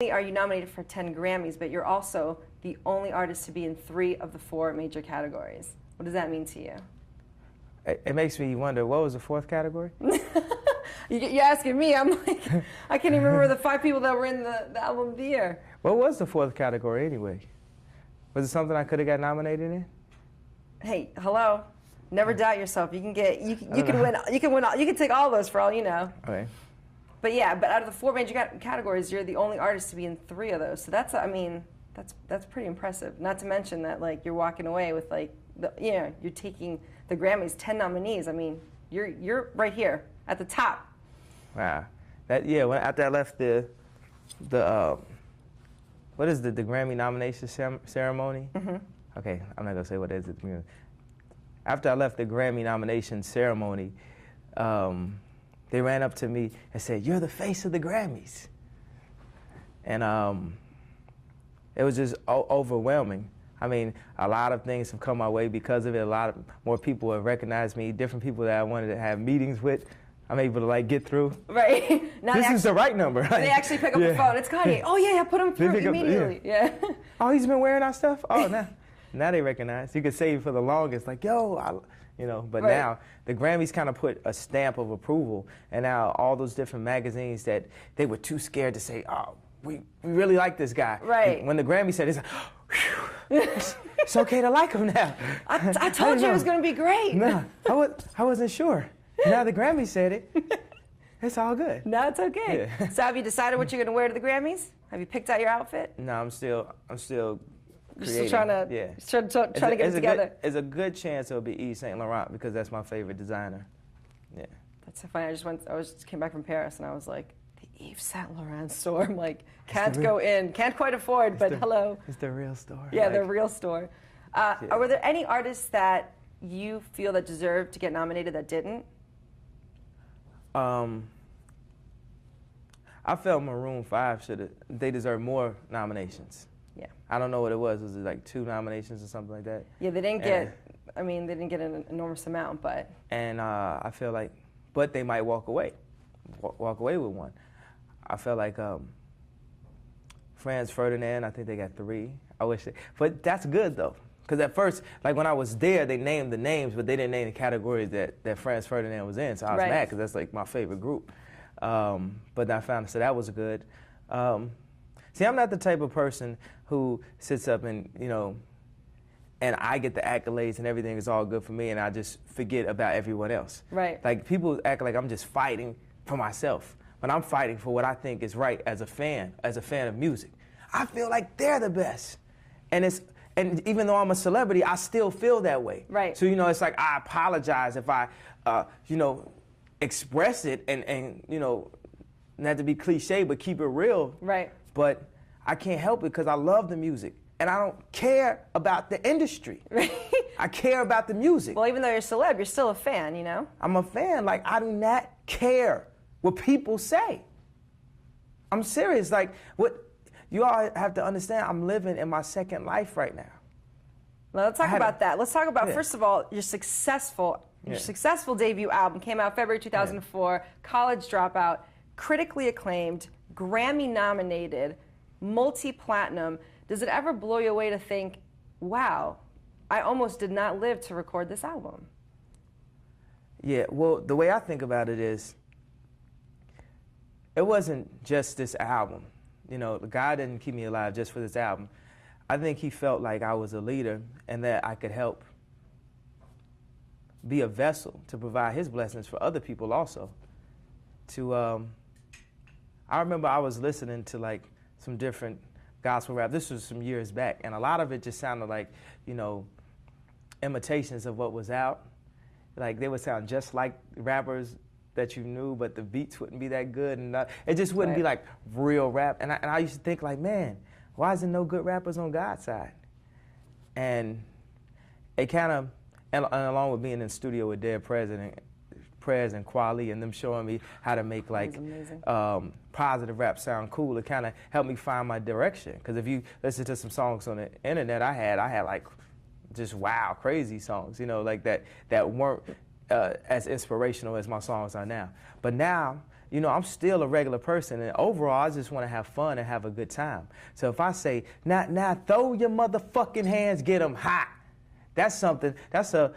Not only are you nominated for 10 Grammys, but you're also the only artist to be in 3 of the 4 major categories. What does that mean to you? It makes me wonder, what was the 4th category? You're asking me. I'm like, I can't even remember the 5 people that were in the Album of the Year. What was the 4th category anyway? Was it something I could have got nominated in? Hey, hello. Never doubt yourself. You can get, you can win. You can win. You can take all those for all you know. Okay. But yeah, but out of the 4 major categories, you're the only artist to be in 3 of those. So that's, I mean, that's pretty impressive. Not to mention that, like, you're walking away with, like, you're taking the Grammys, 10 nominees. I mean, you're right here at the top. Wow. After I left the what is the Grammy nomination ceremony? Mm-hmm. Okay, I'm not gonna say what it is. After I left the Grammy nomination ceremony, they ran up to me and said, "You're the face of the Grammys." And it was just overwhelming. I mean, a lot of things have come my way because of it. A lot more people have recognized me, different people that I wanted to have meetings with. I'm able to, like, get through. Right. Now this is the right number. They actually pick up the phone. It's Kanye. Oh, yeah, put him through immediately. Yeah. Oh, he's been wearing our stuff? Oh, now they recognize. You could save for the longest, like, yo, but right. Now the Grammys kind of put a stamp of approval, and now all those different magazines that they were too scared to say, oh, we really like this guy. Right. When the Grammy said, it's like, it's okay to like him now. I told you it was going to be great. No, I wasn't sure. Now the Grammy said it. It's all good. Now it's okay. Yeah. So have you decided what you're going to wear to the Grammys? Have you picked out your outfit? No, I'm still creating. Still trying to get it together. There's a good chance it'll be Yves Saint Laurent because that's my favorite designer. Yeah. That's so funny. I just came back from Paris and I was like, the Yves Saint Laurent store. I'm like, can't go in, can't quite afford, but hello. It's the real store. Yeah, the real store. Were there any artists that you feel that deserved to get nominated that didn't? I felt Maroon 5 they deserve more nominations. Yeah. I don't know what it was. Was it like 2 nominations or something like that? Yeah, they didn't get, I mean, they didn't get an enormous amount, but. And I feel like, but they might walk away with one. I feel like Franz Ferdinand, I think they got 3. But that's good though. Because at first, like when I was there, they named the names, but they didn't name the categories that Franz Ferdinand was in. So I was mad because that's like my favorite group. But I found, so that was good. See, I'm not the type of person who sits up and, and I get the accolades and everything is all good for me and I just forget about everyone else. Right. Like people act like I'm just fighting for myself, but I'm fighting for what I think is right as a fan of music. I feel like they're the best. And even though I'm a celebrity, I still feel that way. Right. So, it's like I apologize if I, express it and not to be cliche, but keep it real. Right. But I can't help it because I love the music. And I don't care about the industry. Right. I care about the music. Well, even though you're a celeb, you're still a fan, I'm a fan. Like, I do not care what people say. I'm serious. Like, what you all have to understand, I'm living in my second life right now. Well, let's talk about that. Let's talk about, first of all, your successful debut album came out February 2004, College Dropout, critically acclaimed, Grammy nominated, multi-platinum. Does it ever blow you away to think, wow, I almost did not live to record this album? Yeah, well, the way I think about it is, it wasn't just this album. God didn't keep me alive just for this album. I think he felt like I was a leader and that I could help be a vessel to provide his blessings for other people also. I remember I was listening to like some different gospel rap. This was some years back, and a lot of it just sounded like, imitations of what was out. Like they would sound just like rappers that you knew, but the beats wouldn't be that good, and it just wouldn't be like real rap. And I used to think like, man, why is there no good rappers on God's side? And it kind of, and along with being in the studio with Dead President, Prez and Kweli, and them showing me how to make like positive rap sound cool, it kind of helped me find my direction. Because if you listen to some songs on the internet I had like just wow, crazy songs, like that weren't as inspirational as my songs are now. But now, you know, I'm still a regular person, and overall, I just want to have fun and have a good time. So if I say, now throw your motherfucking hands, get them hot, that's something, that's a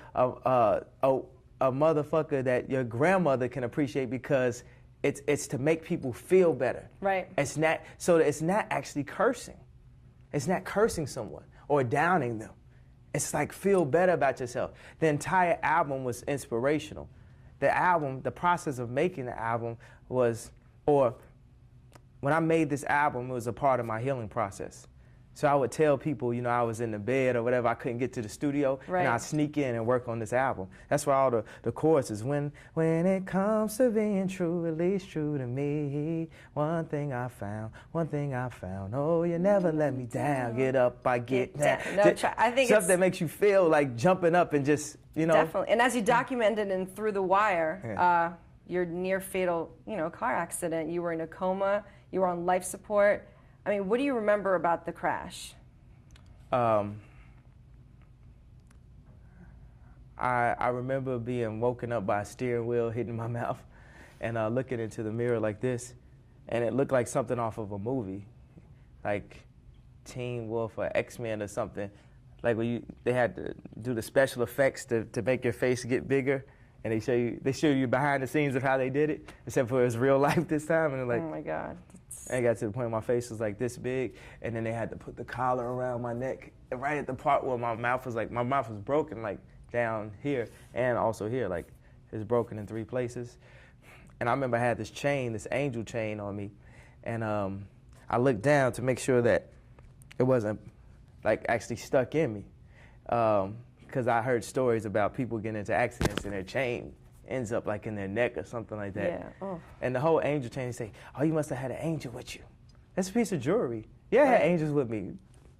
motherfucker that your grandmother can appreciate, because it's to make people feel better. Right. It's not actually cursing. It's not cursing someone or downing them. It's like, feel better about yourself. The entire album was inspirational. The process of making the album was, or when I made this album, it was a part of my healing process. So I would tell people, you know, I was in the bed or whatever, I couldn't get to the studio, right. and I'd sneak in and work on this album. That's why all the choruses, when it comes to being true, at least true to me, one thing I found, oh, you never let me down, get up, I get down. No, I think stuff that makes you feel like jumping up and just, you know. Definitely, and as you documented in Through the Wire, your near fatal, you know, car accident, you were in a coma, you were on life support. I mean, what do you remember about the crash? I remember being woken up by a steering wheel hitting my mouth, and looking into the mirror like this, and it looked like something off of a movie, like Teen Wolf or X-Men or something. Like when they had to do the special effects to make your face get bigger, and they show you behind the scenes of how they did it, except for it was real life this time, and like, oh my God. And it got to the point my face was like this big, and then they had to put the collar around my neck, and right at the part where my mouth was broken, like down here and also here, like it's broken in 3 places. And I remember I had this chain, this angel chain on me, and I looked down to make sure that it wasn't like actually stuck in me, because I heard stories about people getting into accidents and their chain ends up like in their neck or something like that. Yeah. Oh. And the whole angel chain, say, oh, you must have had an angel with you. That's a piece of jewelry. Yeah, I had angels with me.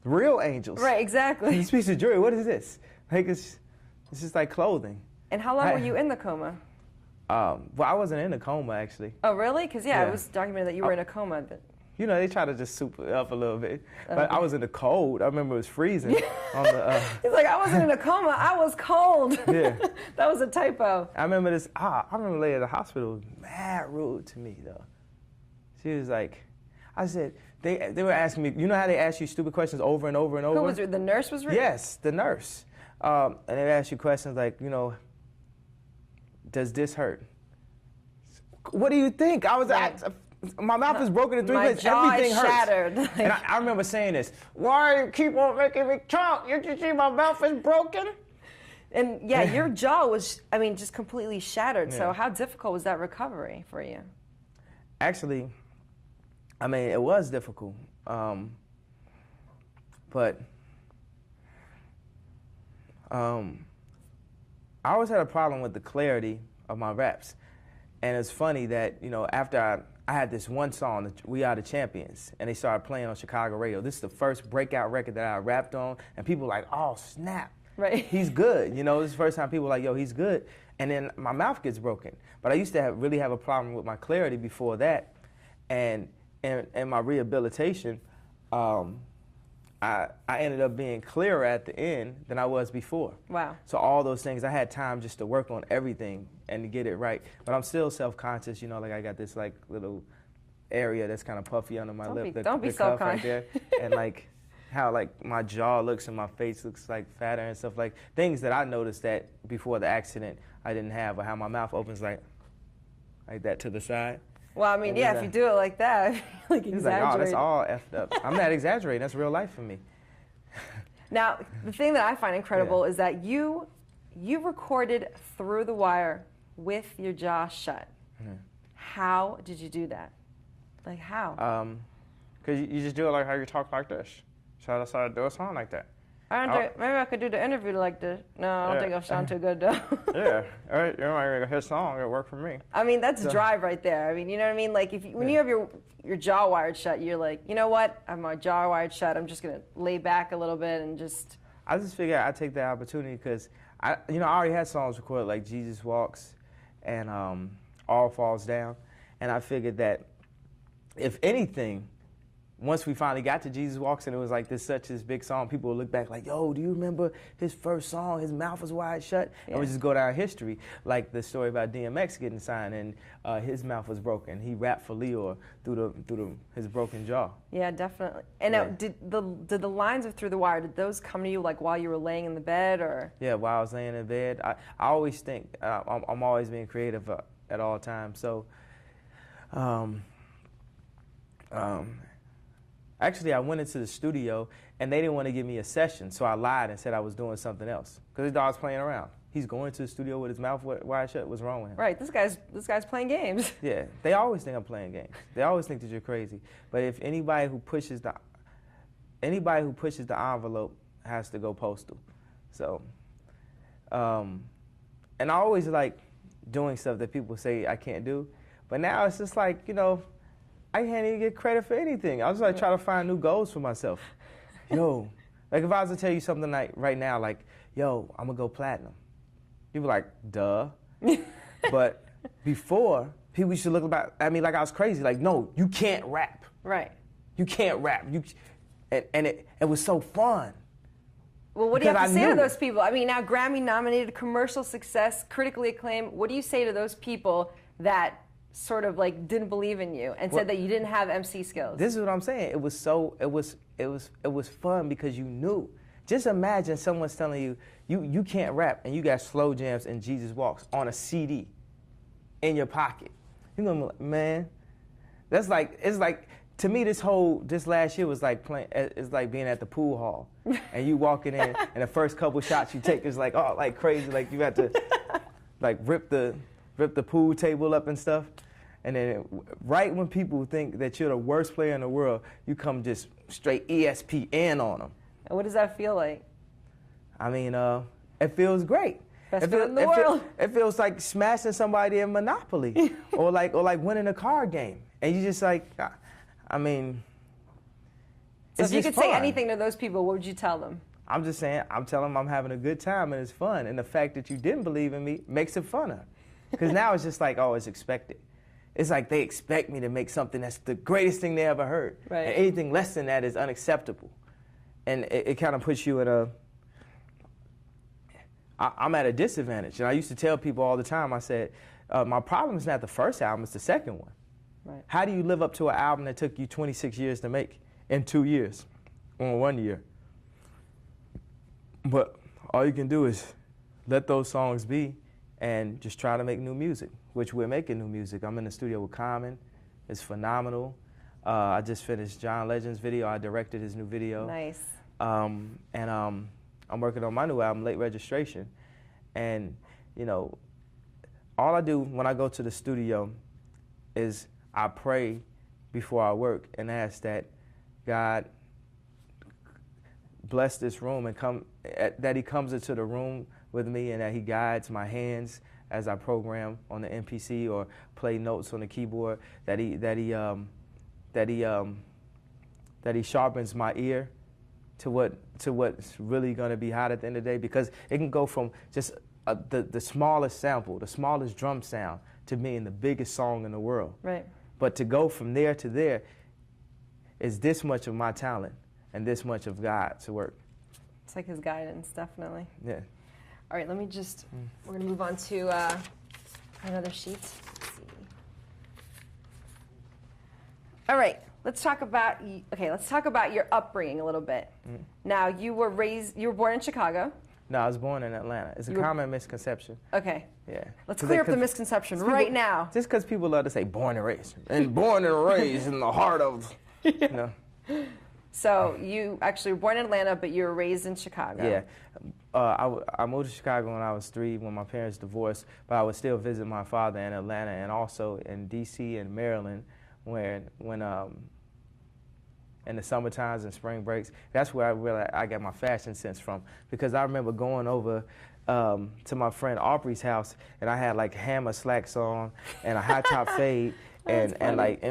Real angels. Right, exactly. This piece of jewelry, what is this? Like, it's just like clothing. And how long were you in the coma? Well, I wasn't in a coma, actually. Oh, really? Because, it was documented that you were in a coma. You know, they try to just soup it up a little bit. But I was in the cold. I remember it was freezing. On the, He's like, I wasn't in a coma. I was cold. Yeah. That was a typo. I remember this. I remember the lady at the hospital was mad rude to me, though. She was like, I said, they were asking me, you know how they ask you stupid questions over and over and over? Who was rude? The nurse was rude? Yes, the nurse. And they'd ask you questions like, you know, does this hurt? What do you think? I was my mouth is broken in 3 places. Everything hurts. Shattered. And I remember saying this. Why do you keep on making me talk? You see my mouth is broken? And your jaw was, I mean, just completely shattered. Yeah. So how difficult was that recovery for you? Actually, I mean, it was difficult. But I always had a problem with the clarity of my raps. And it's funny that, you know, after I had this one song, We Are the Champions, and they started playing on Chicago radio. This is the first breakout record that I rapped on, and people were like, oh, snap. Right. He's good. You know, this is the first time people were like, yo, he's good. And then my mouth gets broken. But I used to really have a problem with my clarity before that. And in my rehabilitation, I ended up being clearer at the end than I was before. Wow. So all those things, I had time just to work on everything and to get it right. But I'm still self-conscious, you know, like I got this like little area that's kind of puffy under my lip. Don't be self-conscious. Right there. And like how like my jaw looks and my face looks like fatter and stuff, like things that I noticed that before the accident I didn't have, or how my mouth opens like that to the side. Well, I mean, yeah, if you do it like that, like He's exaggerate. like, oh, that's all effed up. I'm not exaggerating. That's real life for me. Now, the thing that I find incredible is that you recorded Through the Wire with your jaw shut. Mm-hmm. How did you do that? Like, how? Because you just do it like how you talk like this. So I decided to do a song like that. Maybe I could do the interview like this. No, I don't think I'll sound too good, though. Yeah, all right, you're like a hit song. It worked for me. I mean, that's drive right there. I mean, you know what I mean? Like, when you have your jaw wired shut, you're like, you know what? I have my jaw wired shut. I'm just going to lay back a little bit and just... I just figured I'd take the opportunity because, I already had songs recorded like Jesus Walks and All Falls Down. And I figured that, if anything, once we finally got to Jesus Walks and it was like such this big song, people would look back like, yo, do you remember his first song? His mouth was wide shut. Yeah. And we just go down history, like the story about DMX getting signed and his mouth was broken. He rapped for Leor through his broken jaw. Yeah, definitely. And now, did the lines of Through the Wire, did those come to you like while you were laying in the bed or? Yeah, while I was laying in bed. I always think, I'm always being creative at all times. So, actually, I went into the studio, and they didn't want to give me a session, so I lied and said I was doing something else because his dog's playing around. He's going to the studio with his mouth wide shut. What's wrong with him? Right, this guy's playing games. Yeah, they always think I'm playing games. They always think that you're crazy. But if anybody who pushes the envelope has to go postal. So, and I always like doing stuff that people say I can't do, but now it's just like, you know, I can't even get credit for anything. I was like trying to find new goals for myself. Yo, like if I was to tell you something like right now, like, yo, I'm gonna go platinum. You'd be like, duh. But before, people used to look at me like I was crazy. Like, no, you can't rap. Right. You can't rap. And it was so fun. Well, what do you have to say to those people? I mean, now Grammy nominated, commercial success, critically acclaimed. What do you say to those people that sort of like didn't believe in you and said that you didn't have MC skills? This is what I'm saying. It was fun because you knew. Just imagine someone's telling you, you can't rap and you got Slow Jams and Jesus Walks on a CD in your pocket. You're gonna be like, man, it's like to me this last year was like it's like being at the pool hall and you walking in and the first couple shots you take is like, oh, like crazy, like you have to like rip the pool table up and stuff. And then right when people think that you're the worst player in the world, you come just straight ESPN on them. And what does that feel like? I mean, it feels great. Best feeling in the world. It feels like smashing somebody in Monopoly or like winning a card game. And you just like, I mean, so if you could say anything to those people, what would you tell them? I'm just saying, I'm telling them I'm having a good time and it's fun. And the fact that you didn't believe in me makes it funner. Because now it's just like, oh, it's expected. It's like they expect me to make something that's the greatest thing they ever heard. Right. And anything less than that is unacceptable. And it kind of puts you in I'm at a disadvantage. And I used to tell people all the time, I said, my problem is not the first album, it's the second one. Right. How do you live up to an album that took you 26 years to make in 2 years or 1 year? But all you can do is let those songs be and just try to make new music, which we're making new music. I'm in the studio with Common. It's phenomenal. I just finished John Legend's video. I directed his new video. Nice. I'm working on my new album, Late Registration. And, you know, all I do when I go to the studio is I pray before I work and ask that God bless this room and that he comes into the room with me and that he guides my hands as I program on the MPC or play notes on the keyboard, that he sharpens my ear to what's really going to be hot at the end of the day, because it can go from just the smallest sample, the smallest drum sound, to being the biggest song in the world. Right. But to go from there to there is this much of my talent and this much of God's work. It's like his guidance, definitely. Yeah. All right, let me just, we're going to move on to another sheet. Let's see. All right, let's talk about your upbringing a little bit. Mm-hmm. Now, you were born in Chicago. No, I was born in Atlanta. It's a common misconception. Okay. Yeah. Let's clear up the misconception right now. Just because people love to say born and raised. And born and raised in the heart of, you know. So you actually were born in Atlanta, but you were raised in Chicago. Yeah. I moved to Chicago when I was 3 when my parents divorced, but I would still visit my father in Atlanta and also in D.C. and Maryland when in the summer times and spring breaks. That's where I got my fashion sense from, because I remember going over to my friend Aubrey's house and I had like Hammer slacks on and a high top fade and like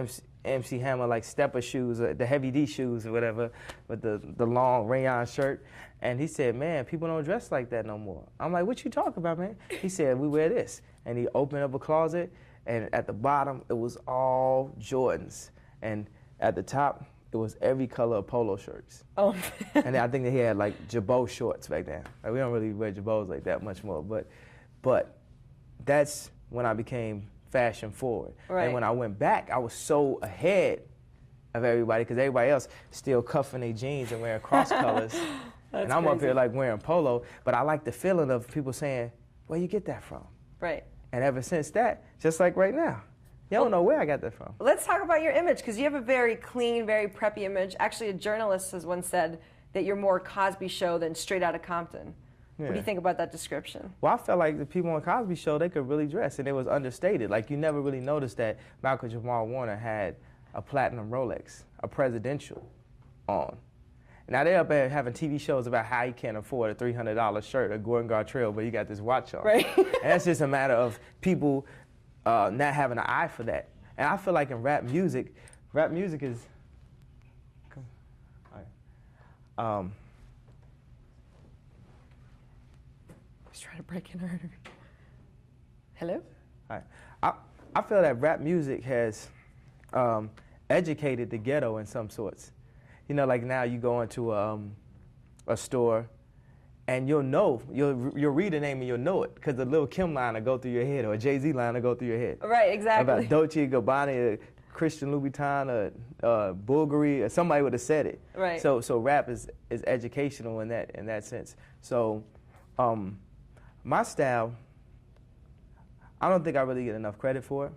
MC Hammer like stepper shoes, the heavy D shoes or whatever, with the long rayon shirt. And he said, man, people don't dress like that no more. I'm like, what you talking about, man? He said, we wear this. And he opened up a closet, and at the bottom, it was all Jordans. And at the top, it was every color of polo shirts. Oh. And then I think that he had like jabot shorts back then. Like, we don't really wear jabots like that much more, but that's when I became fashion forward. Right. And when I went back, I was so ahead of everybody because everybody else still cuffing their jeans and wearing cross colors. And I'm up here like wearing polo, but I like the feeling of people saying, where you get that from? Right. And ever since that, just like right now, you don't know where I got that from. Let's talk about your image, because you have a very clean, very preppy image. Actually, a journalist has once said that you're more Cosby Show than Straight Outta Compton. Yeah. What do you think about that description? Well, I felt like the people on Cosby Show, they could really dress, and it was understated. Like, you never really noticed that Malcolm Jamal Warner had a platinum Rolex, a presidential on. Now they're up there having TV shows about how he can't afford a $300 shirt or Gordon Gartrell, but he got this watch on. Right. And that's just a matter of people not having an eye for that. And I feel like in rap music is. He's trying to break in her. Hello? All right. I feel that rap music has educated the ghetto in some sorts. You know, like now you go into a store and you'll read a name and you'll know it because the Lil' Kim line will go through your head or a Jay-Z line will go through your head. Right, exactly. About Dolce & Gabbana, Christian Louboutin, Bulgari, or somebody would have said it. Right. So rap is educational in that sense. So my style, I don't think I really get enough credit for it.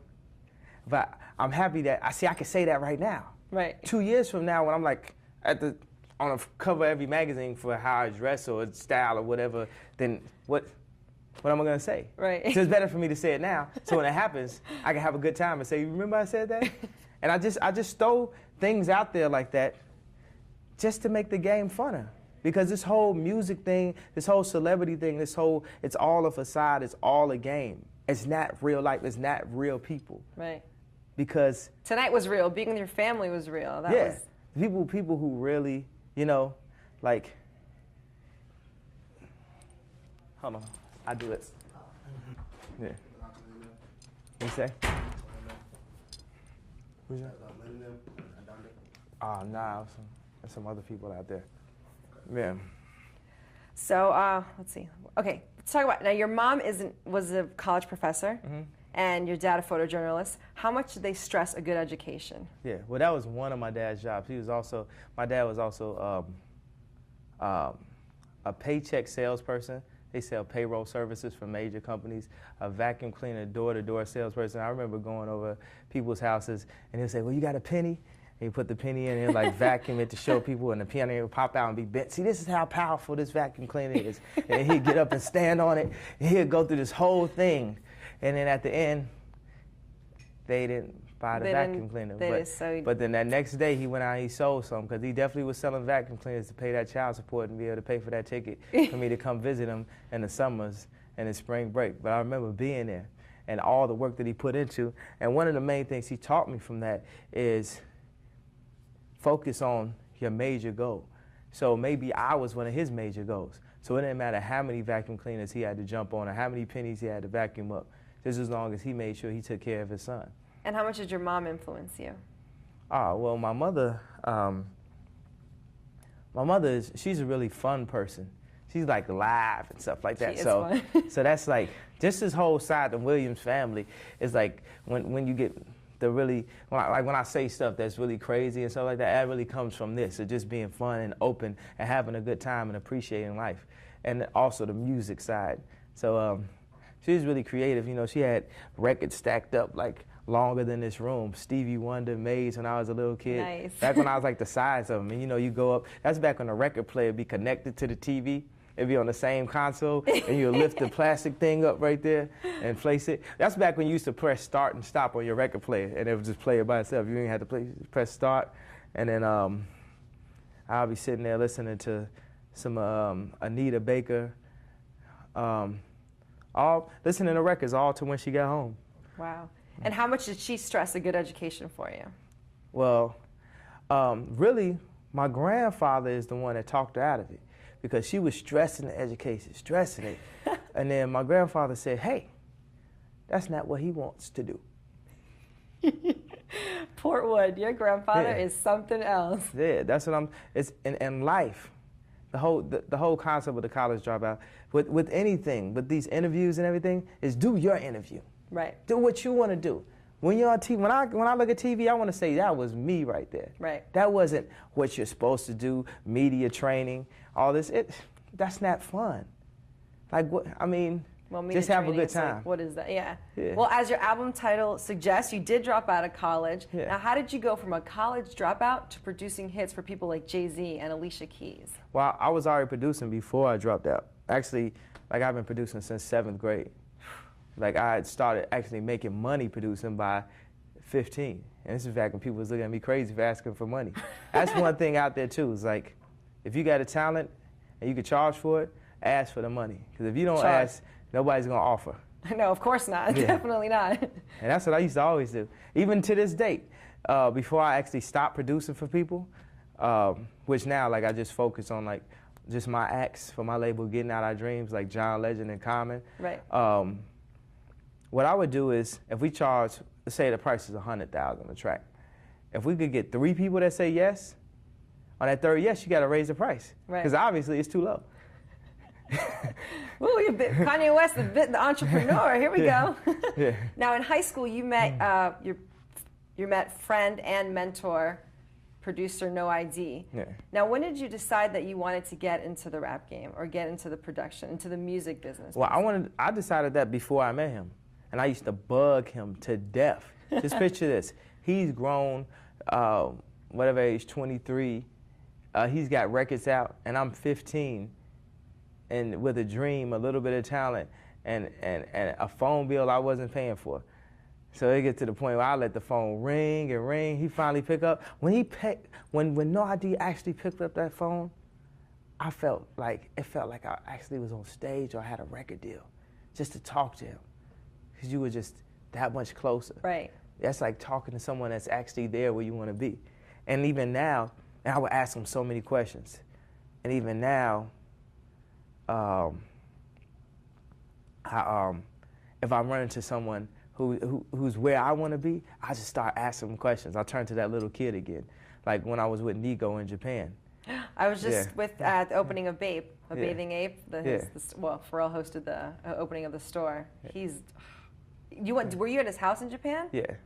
But I'm happy that I can say that right now. Right. 2 years from now, when I'm like on a cover of every magazine for how I dress or style or whatever, then what am I gonna say? Right. So it's better for me to say it now, so when it happens, I can have a good time and say, "Remember I said that?" And I just throw things out there like that, just to make the game funner. Because this whole music thing, this whole celebrity thing, it's all a facade. It's all a game. It's not real life. It's not real people. Right. Because tonight was real. Being with your family was real. That yeah. was... People who really, you know, like, hold on, I do it. Yeah. What you say? Who's that? Oh, nah, there's some other people out there. Yeah. So let's see. Okay, let's talk about, now your mom was a college professor. Mm-hmm. And your dad a photojournalist. How much did they stress a good education? Yeah, well, that was one of my dad's jobs. My dad was also a paycheck salesperson. They sell payroll services for major companies, a vacuum cleaner, door-to-door salesperson. I remember going over people's houses, and he'll say, well, you got a penny? And he put the penny in and like vacuum it to show people, and the penny would pop out and be bent. See, this is how powerful this vacuum cleaner is. And he'd get up and stand on it, and he'd go through this whole thing. And then at the end, they didn't buy the vacuum cleaner. But then that next day, he went out and he sold some, because he definitely was selling vacuum cleaners to pay that child support and be able to pay for that ticket for me to come visit him in the summers and in spring break. But I remember being there and all the work that he put into. And one of the main things he taught me from that is focus on your major goal. So maybe I was one of his major goals. So it didn't matter how many vacuum cleaners he had to jump on or how many pennies he had to vacuum up, just as long as he made sure he took care of his son. And how much did your mom influence you? Well, my mother, she's a really fun person. She's like live and stuff like that. She is fun. So that's like, just this whole side of the Williams family is like when you get the really, when I say stuff that's really crazy and stuff like that really comes from this, of just being fun and open and having a good time and appreciating life. And also the music side. So she was really creative. You know, she had records stacked up like longer than this room. Stevie Wonder, Maze when I was a little kid. Nice. Back when I was like the size of them. And you know, you go up, that's back when the record player would be connected to the TV. It'd be on the same console, and you'll lift the plastic thing up right there and place it. That's back when you used to press start and stop on your record player, and it would just play it by itself. You didn't have to press start. And then I'll be sitting there listening to some Anita Baker, all listening to records all to when she got home. Wow. And how much did she stress a good education for you? Well, really, my grandfather is the one that talked her out of it, because she was stressing the education, stressing it. And then my grandfather said, hey, that's not what he wants to do. Portwood, your grandfather is something else. Yeah, that's what it's in life. The whole concept of the college dropout, with anything, with these interviews and everything, is do your interview. Right. Do what you want to do. When you're on TV, when I look at TV, I want to say that was me right there. Right. That wasn't what you're supposed to do. Media training, all this. That's not fun. Like what? I mean, just have a good time. Like, what is that? Yeah. Well, as your album title suggests, you did drop out of college. Yeah. Now, how did you go from a college dropout to producing hits for people like Jay-Z and Alicia Keys? Well, I was already producing before I dropped out. Actually, like I've been producing since 7th grade. Like I had started actually making money producing by 15. And this is back when people was looking at me crazy for asking for money. That's one thing out there too, is like, if you got a talent and you can charge for it, ask for the money. Because if you don't ask, nobody's gonna offer. No, of course not. Yeah. Definitely not. And that's what I used to always do. Even to this date, before I actually stopped producing for people, which now like I just focus on like just my acts for my label, Getting Out Our Dreams, like John Legend and Common. Right. What I would do is, if we charge, let's say the price is $100,000 a track, if we could get 3 people that say yes, on that third yes, you got to raise the price, because obviously it's too low. Ooh, Kanye West, the entrepreneur. Here we go. Yeah. Now, in high school, you met you met friend and mentor, producer No ID. Yeah. Now, when did you decide that you wanted to get into the rap game or get into the production, into the music business? Well, I decided that before I met him, and I used to bug him to death. Just picture this: he's grown, whatever age, 23. He's got records out, and I'm 15. And with a dream, a little bit of talent, and a phone bill I wasn't paying for. So it gets to the point where I let the phone ring and ring. He finally picked up. When No ID actually picked up that phone, it felt like I actually was on stage or I had a record deal, just to talk to him, because you were just that much closer. Right. That's like talking to someone that's actually there where you want to be. And even now, and I would ask him so many questions, and even now. If I run into someone who's where I want to be, I just start asking them questions. I turn to that little kid again, like when I was with Nico in Japan. I was just with the opening of Bape, Bathing Ape. Well, Pharrell hosted the opening of the store. Were you at his house in Japan? Yeah.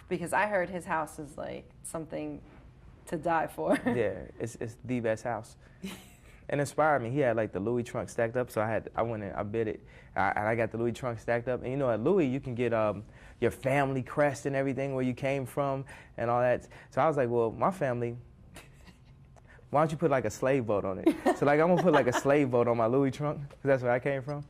Because I heard his house is like something to die for. Yeah, it's the best house. It inspired me. He had like the Louis trunk stacked up, so I went and I bid it, and I got the Louis trunk stacked up. And you know, at Louis you can get your family crest and everything, where you came from and all that. So I was like, well, my family, why don't you put like a slave boat on it? So like I'm gonna put like a slave boat on my Louis trunk, because that's where I came from.